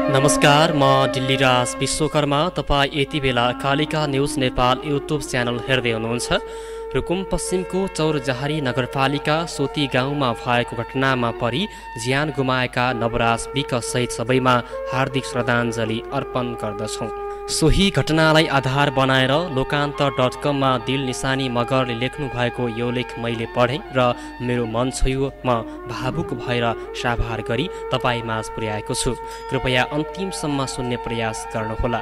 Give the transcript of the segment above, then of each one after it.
नमस्कार, म दिल्लीराज विश्वकर्मा। तपाईँ यति बेला Kalika news Nepal YouTube channel हेर्दै हुनुहुन्छ। रुकुम पश्चिमको चौरजहारी नगरपालिका सोती गाउँमा भएको घटनामा परि ज्यान गुमाएका नवराज विक सहित सबैमा हार्दिक श्रद्धाञ्जली अर्पण गर्दछौँ। सोही घटनालाई आधार बनाएर लोकान्तर.com दिल निशानी मगरले लेख्नु भएको यो लेख मैले पढेँ र मेरो मन छोयो। म भावुक भएर साभार गरी तपाईँ माझ पुर्याएको छु। कृपया अन्तिमसम्म सुन्ने प्रयास गर्नुहोला।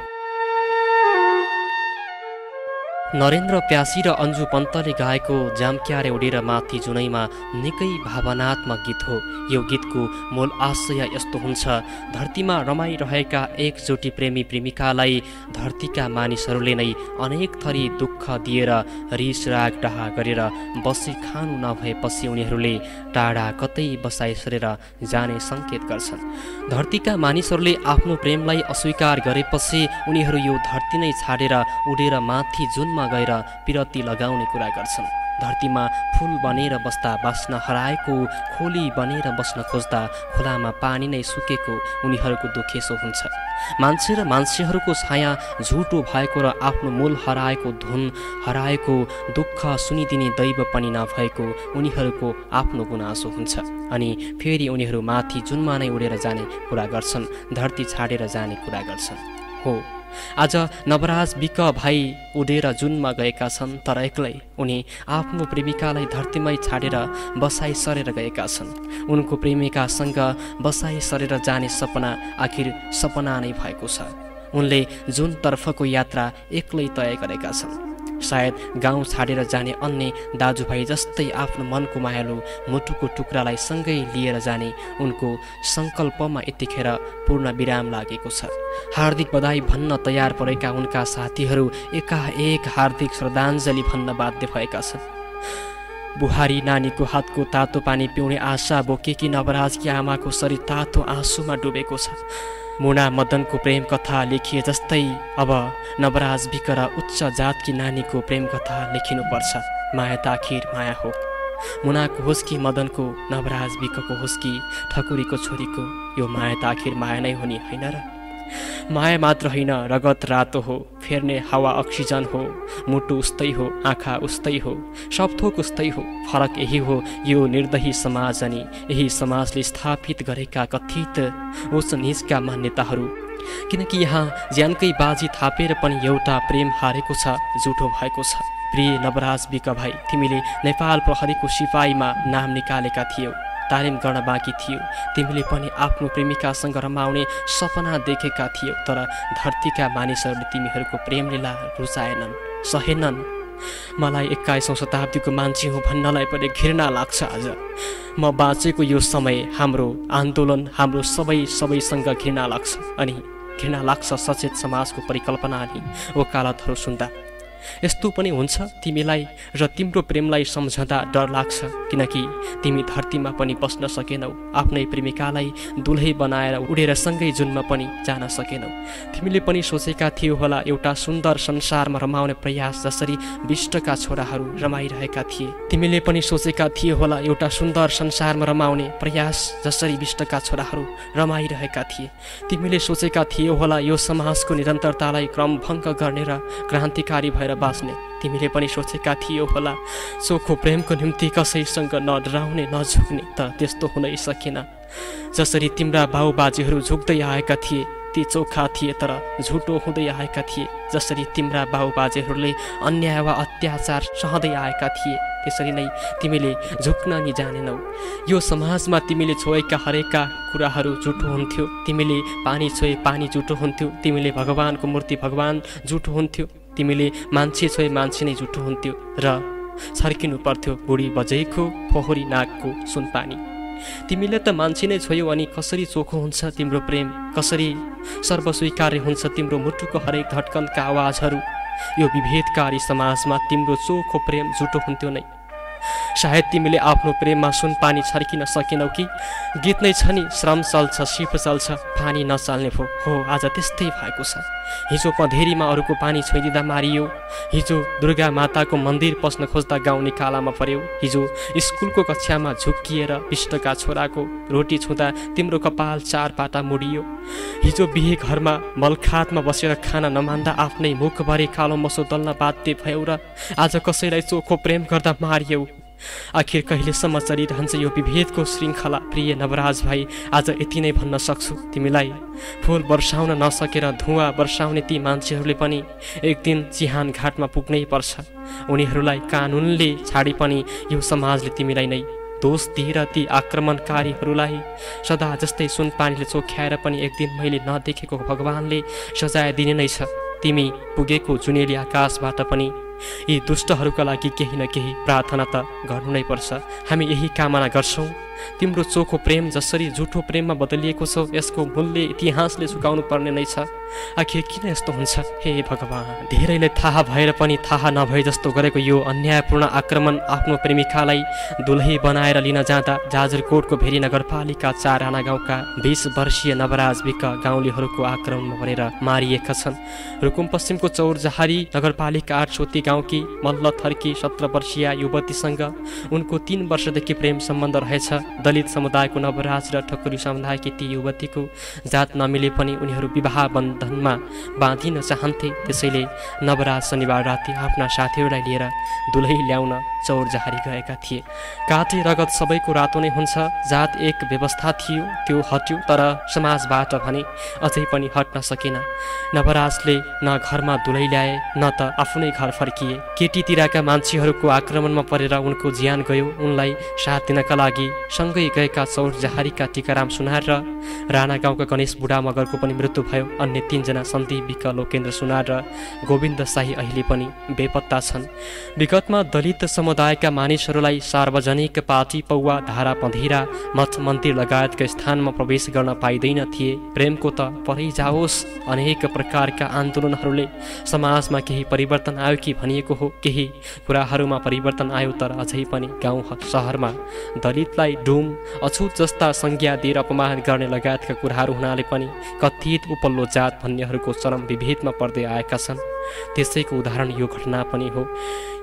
नरेन्द्र प्यासी र अन्जु पन्तले गाएको जामक्यारे उडेर माथि जुनैमा निकै भावनात्मक गीत हो। यो गीतको मूल आशय यस्तो हुन्छ: धरतीमा रमाइरहेका एकचोटि प्रेमी प्रेमिकालाई धरतीका मानिसहरूले नै अनेक थरी दुःख दिएर रिस राग डाहा गरेर बसी खानु नभएपछि उनीहरूले टाढा कतै बसाइ सरेर जाने सङ्केत गर्छन्। धरतीका मानिसहरूले आफ्नो प्रेमलाई अस्वीकार गरेपछि उनीहरू यो धरती नै छाडेर उडेर माथि जुनमा गएर पिरती लगाउने कुरा गर्छन्। धरतीमा फूल बनेर बस्दा बाँच्न हराएको, खोली बनेर बस्न खोज्दा खोलामा पानी नै सुकेको उनीहरूको दुखेसो हुन्छ। मान्छे र मान्छेहरूको छाया झुटो भएको र आफ्नो मूल हराएको, धुन हराएको, दुःख सुनिदिने दैव पनि नभएको उनीहरूको आफ्नो गुनासो हुन्छ। अनि फेरि उनीहरू माथि जुनमा नै उडेर जाने कुरा गर्छन्, धरती छाडेर जाने कुरा गर्छन्। हो, आज नवराज विक भाइ उडेर जुनमा गएका छन्, तर एक्लै उनी आफ्नो प्रेमिकालाई धरतीमै छाडेर बसाइ सरेर गएका छन्। उनको प्रेमिकासँग बसाइ सरेर जाने सपना आखिर सपना नै भएको छ। उनले जुनतर्फको यात्रा एक्लै तय गरेका छन्। सायद गाउँ छाडेर जाने अन्य दाजुभाइ जस्तै आफ्नो मनको मायालु मुटुको टुक्रालाई सँगै लिएर जाने उनको सङ्कल्पमा यतिखेर पूर्ण विराम लागेको छ। हार्दिक बधाई भन्न तयार परेका उनका साथीहरू एकाएक हार्दिक श्रद्धाञ्जली भन्न बाध्य भएका छन्। बुहारी नानीको हातको तातो पानी पिउने आशा बोकेकी नवराजकी आमाको शरीर तातो आँसुमा डुबेको छ। मुना मदनको प्रेम कथा लेखिए जस्तै अब नवराज विक र उच्च जातकी नानीको प्रेम कथा लेखिनुपर्छ। माया त आखिर माया हो। मुनाको होस् कि मदनको, नवराज विकको होस् कि ठकुरीको छोरीको, यो माया त आखिर माया नै हो नि, होइन र? माया मात्र होइन, रगत रातो हो, फेर्ने हावा अक्सिजन हो, मुटु उस्तै हो, आँखा उस्तै हो, सब थोक उस्तै हो। फरक यही हो यो निर्दयी समाज अनि यही समाजले स्थापित गरेका कथित उच्च नीचका मान्यताहरू। किनकि यहाँ ज्यानकै बाजी थापेर पनि एउटा प्रेम हारेको छ, झुठो भएको छ। प्रिय नवराज विक भाइ, तिमीले नेपाल प्रहरीको सिपाहीमा नाम निकालेका थियौ, तालिम गर्न बाँकी थियो। तिमीले पनि आफ्नो प्रेमिकासँग रमाउने सपना देखेका थियौ, तर धरतीका मानिसहरूले तिमीहरूको प्रेम लीला रुचाएनन्, सहेनन्। मलाई 21औं शताब्दीको मान्छे हुँ भन्नलाई पनि घृणा लाग्छ। आज म बाँचेको यो समय हाम्रो आन्दोलन, हाम्रो सबैसँग घृणा लाग्छ। अनि घृणा लाग्छ सचेत समाजको परिकल्पना अनि वकालतहरू सुन्दा। यस्तो पनि हुन्छ तिमीलाई र तिम्रो प्रेमलाई सम्झँदा डर लाग्छ, किनकि तिमी धरतीमा पनि बस्न सकेनौ, आफ्नै प्रेमिकालाई दुल्है बनाएर उडेर सँगै जुनमा पनि जान सकेनौ। तिमीले पनि सोचेका थियौ होला एउटा सुन्दर संसारमा रमाउने प्रयास जसरी विष्टका छोराहरू रमाइरहेका थिए। तिमीले पनि सोचेका थियौ होला एउटा सुन्दर संसारमा रमाउने प्रयास जसरी विष्टका छोराहरू रमाइरहेका थिए। तिमीले सोचेका थियौ होला यो समाजको निरन्तरतालाई क्रमभङ्ग गर्ने र क्रान्तिकारी भएर बाँच्ने। तिमीले पनि सोचेका थियौ होला चोखो प्रेमको निम्ति कसैसँग नडराउने, नझुक्ने, तर त्यस्तो हुनै सकेन। जसरी तिम्रा बाउबाजेहरू झुक्दै आएका थिए, ती चोखा थिए तर झुटो हुँदै आएका थिए। जसरी तिम्रा बाउबाजेहरूले अन्याय वा अत्याचार सहँदै आएका थिए, त्यसरी नै तिमीले झुक्न नि जानेनौ। यो समाजमा तिमीले छोएका हरेका कुराहरू झुटो हुन्थ्यो। तिमीले पानी छोए पानी झुटो हुन्थ्यो। तिमीले भगवानको मूर्ति भगवान झुटो हुन्थ्यो। तिमीले मान्छे छोए मान्छे नै झुटो हुन्थ्यो र छर्किनु पर्थ्यो बुढी बजैको फोहोरी नाकको सुनपानी। तिमीले त मान्छे नै छोयौ, अनि कसरी चोखो हुन्छ तिम्रो प्रेम, कसरी सर्वस्वीकार्य हुन्छ तिम्रो मुटुको हरेक धड्कनका आवाजहरू। यो विभेदकारी समाजमा तिम्रो चोखो प्रेम झुटो हुन्थ्यो नै। सायद तिमीले आफ्नो प्रेममा सुन पानी छर्किन सकेनौ कि? गीत नै छ नि, श्रम चल्छ सिप चल्छ पानी नचाल्ने भो। हो आज त्यस्तै भएको छ। हिजो पँधेरीमा अरूको पानी छोइदिँदा मारियो। हिजो दुर्गा माताको मन्दिर पस्न खोज्दा गाउँ निकालामा पर्यो। हिजो स्कुलको कक्षामा झुक्किएर इष्टका छोराको रोटी छुँदा तिम्रो कपाल 4 पाटा मुडियो। हिजो बिहे घरमा मलखातमा बसेर खाना नमान्दा आफ्नै मुखभरि कालो मसो दल्न बाध्य भयौ र आज कसैलाई चोखो प्रेम गर्दा मारियौ। आखिर कहिलेसम्म चलिरहन्छ यो विभेदको श्रृङ्खला? प्रिय नवराज भाइ, आज यति नै भन्न सक्छु तिमीलाई। फुल वर्षाउन नसकेर धुवाँ वर्षाउने ती मान्छेहरूले पनि एक दिन चिहान घाटमा पुग्नै पर्छ। उनीहरूलाई कानुनले छाडी पनि यो समाजले तिमीलाई नै दोष दिएर ती आक्रमणकारीहरूलाई सदा जस्तै सुनपानीले चोख्याएर पनि एक दिन मैले नदेखेको भगवानले सजाय दिने नै छ। तिमी पुगेको जुनेली आकाशबाट पनि यी दुष्टहरूका लागि केही न केही प्रार्थना त गर्नु नै पर्छ। हामी यही कामना गर्छौँ। तिम्रो चोखो प्रेम जसरी झुठो प्रेममा बदलिएको छ, यसको मूल्य इतिहासले चुकाउनु पर्ने नै छ। आखिर किन यस्तो हुन्छ हे भगवान? धेरैले थाहा भएर पनि थाहा नभए जस्तो गरेको यो अन्यायपूर्ण आक्रमण आफ्नो प्रेमिकालाई दुलही बनाएर लिन जाँदा जाजरकोटको भेरी नगरपालिका 4 आना गाउँका 20 वर्षीय नवराज विक गाउँलेहरूको आक्रमणमा परेर मारिएका छन्। रुकुम पश्चिमको चौरजहारी नगरपालिका 8 छोती गाउँकी मल्ल थर्की 17 वर्षीय युवतीसँग उनको 3 वर्षदेखि प्रेम सम्बन्ध रहेछ। दलित समुदायको नवराज र ठकुरी समुदायकी ती युवतीको जात नमिले पनि उनीहरू विवाह बन्धनमा बाँधिन चाहन्थे। त्यसैले नवराज शनिबार राति आफ्ना साथीहरूलाई लिएर दुलही ल्याउन चौरजहारी गएका थिए। काटे रगत सबैको रातो नै हुन्छ, जात एक व्यवस्था थियो, त्यो हट्यो, तर समाजबाट भने अझै पनि हट्न सकेन। नवराजले न घरमा दुलही ल्याए न त आफ्नै घर फर्किए। केटीतिरका मान्छेहरूको आक्रमणमा परेर उनको ज्यान गयो। उनलाई साथ दिनका लागि सँगै गएका चौरजहारीका टिकाराम सुनार र राणा गाउँका गणेश बुढा मगरको पनि मृत्यु भयो। अन्य 3 जना सन्दीप विक, लोकेन्द्र सुनार र गोविन्द शाही अहिले पनि बेपत्ता छन्। विगतमा दलित समुदायका मानिसहरूलाई सार्वजनिक पार्टी पौवा, धारा, पँधेरा, मठ मन्दिर लगायतका स्थानमा प्रवेश गर्न पाइँदैन थिए। प्रेमको त परै जाओस्, अनेक प्रकारका आन्दोलनहरूले समाजमा केही परिवर्तन आयो कि भनिएको हो। केही कुराहरूमा परिवर्तन आयो, तर अझै पनि गाउँ सहरमा दलितलाई डुम, अछुत जस्ता संज्ञा दिएर अपमान गर्ने लगायतका कुराहरू हुनाले पनि कथित उपल्लो जात भन्नेहरूको चरम विभेदमा पर्दै आएका छन्। त्यसैको उदाहरण यो घटना पनि हो।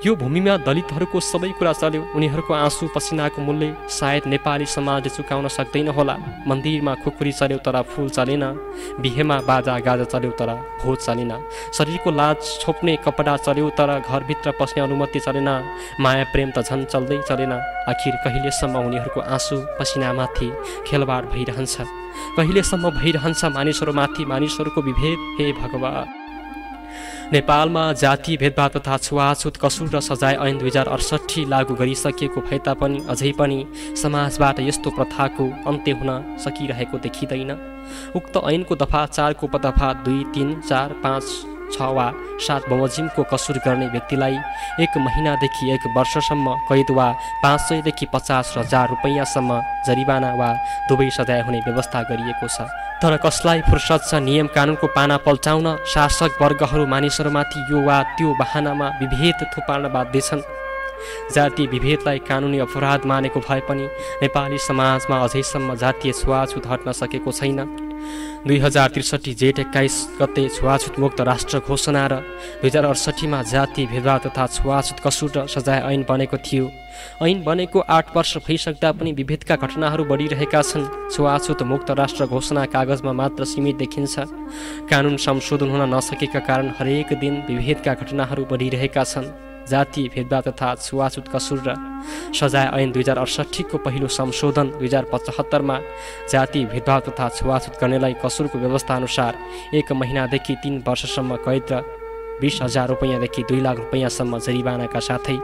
यो भूमिमा दलितहरूको सबै कुरा चल्यो। उनीहरूको आँसु पसिनाको मूल्य सायद नेपाली समाजले चुकाउन सक्दैन होला। मन्दिरमा खुकुरी चल्यो तर फुल चलेन। बिहेमा बाजा गाजा चल्यो तर भोज चलेन। शरीरको लाज छोप्ने कपडा चल्यो तर घरभित्र पस्ने अनुमति चलेन। माया प्रेम त झन् चल्दै चलेन। आखिर कहिलेसम्म उनीहरूको आँसु पसिनामाथि खेलबाड भइरहन्छ? कहिलेसम्म भइरहन्छ मानिसहरूमाथि मानिसहरूको विभेद? हे भगवान! नेपालमा जाति भेदभाव तथा छुवाछुत कसुर र सजाय ऐन 2068 लागू गरिसकिएको भए तापनि अझै पनि समाजबाट यस्तो प्रथाको अन्त्य हुन सकिरहेको देखिँदैन। उक्त ऐनको दफा 4 को उपदफा 2, 3, 4, 5, 6 वा 7 बमोजिमको कसुर गर्ने व्यक्तिलाई 1 महिनादेखि 1 वर्षसम्म कैद वा 500 देखि 50,000 रुपैयाँसम्म जरिवाना वा दुवै सजाय हुने व्यवस्था गरिएको छ। तर कसलाई फुर्सद छ नियम कानुनको पाना पल्टाउन? शासक वर्गहरू मानिसहरूमाथि यो वा त्यो बहानामा विभेद थुपार्न बाध्य छन्। जातीय विभेदलाई कानुनी अपराध मानेको भए पनि नेपाली समाजमा अझैसम्म जातीय छुवाछुत हट्न सकेको छैन। 2063 जेठ 21 गते छुवाछुत मुक्त राष्ट्र घोषणा र 2068 मा जातीय भेदभाव तथा छुवाछुत कसुर र सजाय ऐन बनेको थियो। ऐन बनेको 8 वर्ष भइसक्दा पनि विभेदका घटनाहरू बढिरहेका छन्। छुवाछुत मुक्त राष्ट्र घोषणा कागजमा मात्र सीमित देखिन्छ। कानुन संशोधन हुन नसकेका कारण हरेक दिन विभेदका घटनाहरू बढिरहेका छन्। जातीय भेदभाव तथा छुवाछुत कसुर र सजाय ऐन 2068 को पहिलो संशोधन 2075 मा जातीय भेदभाव तथा छुवाछुत गर्नेलाई कसुरको व्यवस्था अनुसार 1 महिनादेखि 3 वर्षसम्म कैद र 20,000 रुपैयाँदेखि 2 लाख रुपैयाँसम्म जरिवानाका साथै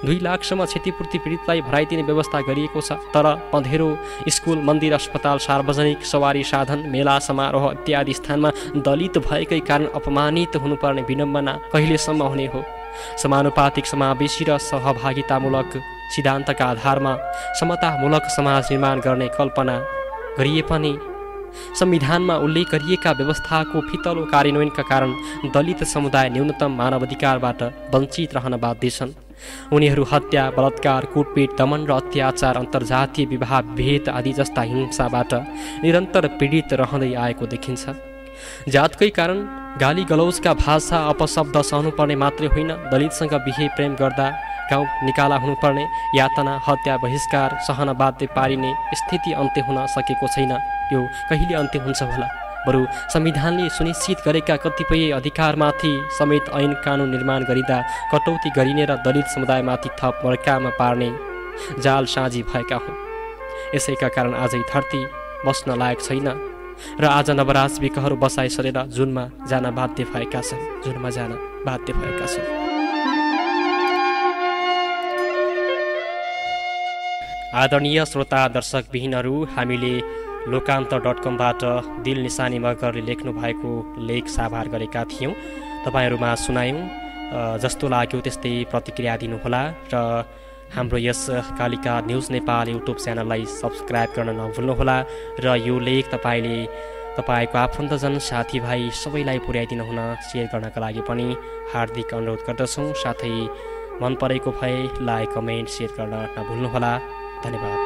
2 लाखसम्म क्षतिपूर्ति पीडितलाई भराइदिने व्यवस्था गरिएको छ। तर पँधेरो, स्कुल, मन्दिर, अस्पताल, सार्वजनिक सवारी साधन, मेला, समारोह इत्यादि स्थानमा दलित भएकै कारण अपमानित हुनुपर्ने विडम्बना कहिलेसम्म हुने हो? समानुपातिक, समावेशी र सहभागितामूलक सिद्धान्तका आधारमा समतामूलक समाज निर्माण गर्ने कल्पना गरिए पनि संविधानमा उल्लेख गरिएका व्यवस्थाको फितलो कार्यान्वयनका कारण दलित समुदाय न्यूनतम मानवाधिकारबाट वञ्चित रहन बाध्य छन्। उनीहरू हत्या, बलात्कार, कुटपिट, दमन र अत्याचार, अन्तर्जातीय विवाह, भेद आदि जस्ता हिंसाबाट निरन्तर पीडित रहँदै आएको देखिन्छ। जातकै कारण गाली गलौजका भाषा अपशब्द सहनुपर्ने मात्रै होइन, दलितसँग बिहे प्रेम गर्दा गाउँ निकाला हुनुपर्ने यातना, हत्या, बहिष्कार सहन बाध्य पारिने स्थिति अन्त्य हुन सकेको छैन। यो कहिले अन्त्य हुन्छ होला? बरु संविधानले सुनिश्चित गरेका कतिपय अधिकारमाथि समेत ऐन कानुन निर्माण गरिँदा कटौती गरिने र दलित समुदायमाथि थप मर्कामा पार्ने जाल साझी भएका हुन्। यसैका कारण आजै धरती बस्न लायक छैन र आज नवराजविकहरू बसाइ सरेर जुनमा जान बाध्य भएका छन्। आदरणीय श्रोता दर्शक बिहिनहरू, हामीले लोकान्तर.com बाट दिल निशानी मगरले लेख्नु भएको लेख साभार गरेका थियौँ, तपाईँहरूमा सुनायौँ। जस्तो लाग्यो त्यस्तै प्रतिक्रिया दिनुहोला र हाम्रो यस कालिका न्युज नेपाल युट्युब च्यानललाई सब्सक्राइब गर्न नभुल्नुहोला र यो लेख तपाईँको आफन्तजन साथीभाइ सबैलाई पुर्याइदिनु हुन सेयर गर्नका लागि पनि हार्दिक अनुरोध गर्दछौँ। साथै मन परेको भए लाइक, कमेन्ट, सेयर गर्न नभुल्नुहोला। धन्यवाद।